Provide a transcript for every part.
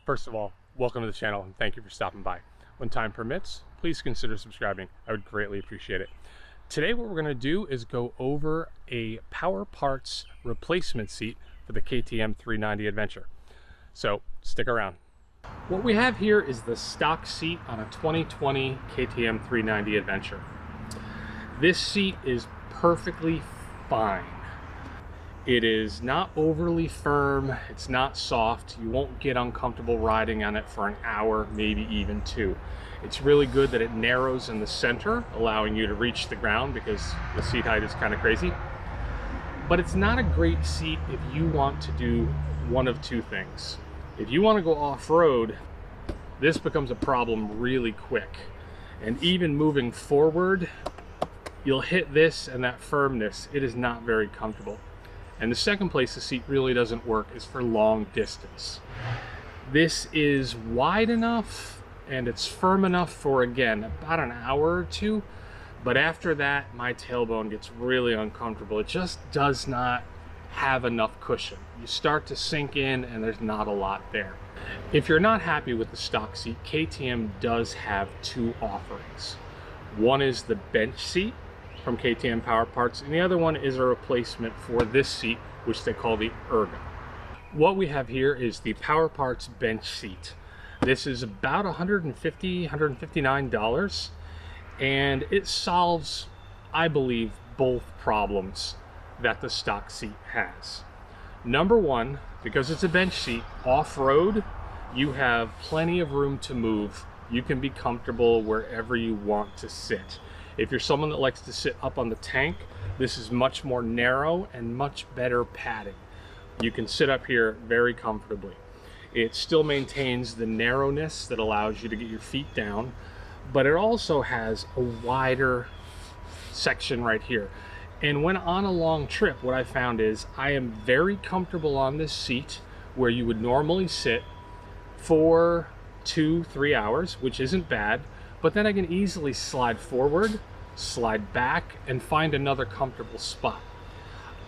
First of all, welcome to the channel and thank you for stopping by. When time permits, please consider subscribing. I would greatly appreciate it. Today what we're going to do is go over a Powerparts replacement seat for the KTM 390 Adventure. So stick around. What we have here is the stock seat on a 2020 KTM 390 Adventure. This seat is perfectly fine. It is not overly firm, it's not soft, you won't get uncomfortable riding on it for an hour, maybe even two. It's really good that it narrows in the center, allowing you to reach the ground because the seat height is kind of crazy. But it's not a great seat if you want to do one of two things. If you want to go off-road, this becomes a problem really quick. And even moving forward, you'll hit this and that firmness, it is not very comfortable. And the second place the seat really doesn't work is for long distance. This is wide enough and it's firm enough for, again, about an hour or two. But after that, my tailbone gets really uncomfortable. It just does not have enough cushion. You start to sink in and there's not a lot there. If you're not happy with the stock seat, KTM does have two offerings. One is the bench seat from KTM Powerparts, and the other one is a replacement for this seat, which they call the Ergo. What we have here is the Powerparts bench seat. This is about $159, and it solves, I believe, both problems that the stock seat has. Number one, because it's a bench seat, off-road, you have plenty of room to move. You can be comfortable wherever you want to sit. If you're someone that likes to sit up on the tank, this is much more narrow and much better padding. You can sit up here very comfortably. It still maintains the narrowness that allows you to get your feet down, but it also has a wider section right here. And when on a long trip, what I found is I am very comfortable on this seat where you would normally sit for 2-3 hours, which isn't bad. But then I can easily slide forward, slide back, and find another comfortable spot.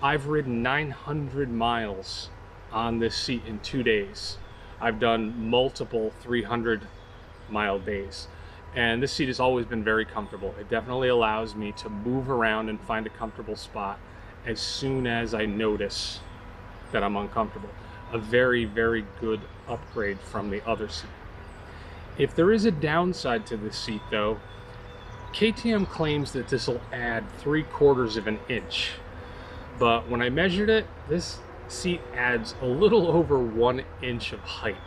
I've ridden 900 miles on this seat in 2 days. I've done multiple 300-mile days. And this seat has always been very comfortable. It definitely allows me to move around and find a comfortable spot as soon as I notice that I'm uncomfortable. A very, very good upgrade from the other seat. If there is a downside to this seat though, KTM claims that this will add 3/4 of an inch. But when I measured it, this seat adds a little over 1 inch of height.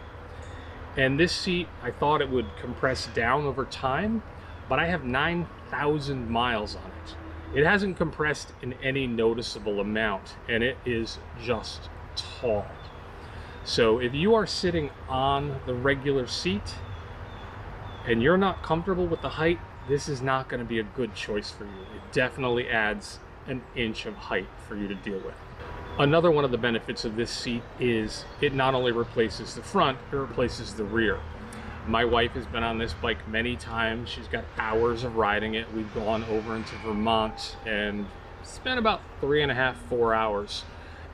And this seat, I thought it would compress down over time, but I have 9,000 miles on it. It hasn't compressed in any noticeable amount, and it is just tall. So if you are sitting on the regular seat, and you're not comfortable with the height, this is not going to be a good choice for you. It definitely adds an inch of height for you to deal with. Another one of the benefits of this seat is it not only replaces the front, it replaces the rear. My wife has been on this bike many times. She's got hours of riding it. We've gone over into Vermont and spent about 3.5-4 hours.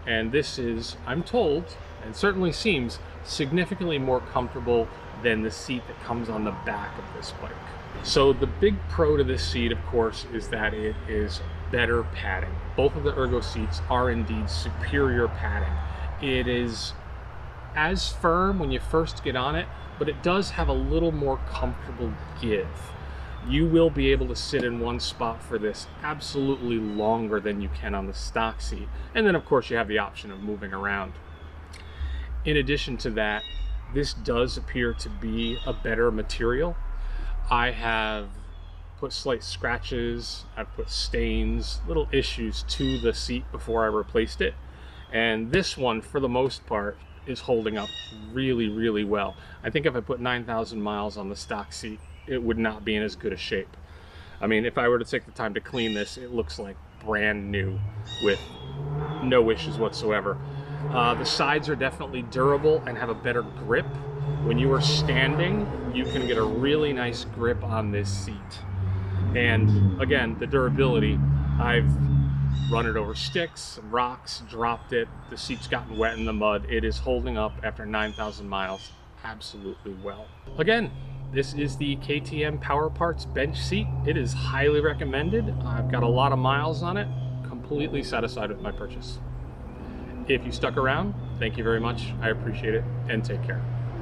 And this is, I'm told, and certainly seems, significantly more comfortable than the seat that comes on the back of this bike. So the big pro to this seat, of course, is that it is better padding. Both of the Ergo seats are indeed superior padding. It is as firm when you first get on it, but it does have a little more comfortable give. You will be able to sit in one spot for this absolutely longer than you can on the stock seat. And then of course you have the option of moving around. In addition to that, this does appear to be a better material. I have put slight scratches, I've put stains, little issues to the seat before I replaced it. And this one, for the most part, is holding up really, really well. I think if I put 9,000 miles on the stock seat, it would not be in as good a shape. I mean, if I were to take the time to clean this, it looks like brand new with no issues whatsoever. The sides are definitely durable and have a better grip. When you are standing, you can get a really nice grip on this seat. And again, the durability, I've run it over sticks, rocks, dropped it, the seat's gotten wet in the mud. It is holding up after 9,000 miles absolutely well. Again, this is the KTM Powerparts bench seat. It is highly recommended. I've got a lot of miles on it. Completely satisfied with my purchase. If you stuck around, thank you very much. I appreciate it, and take care.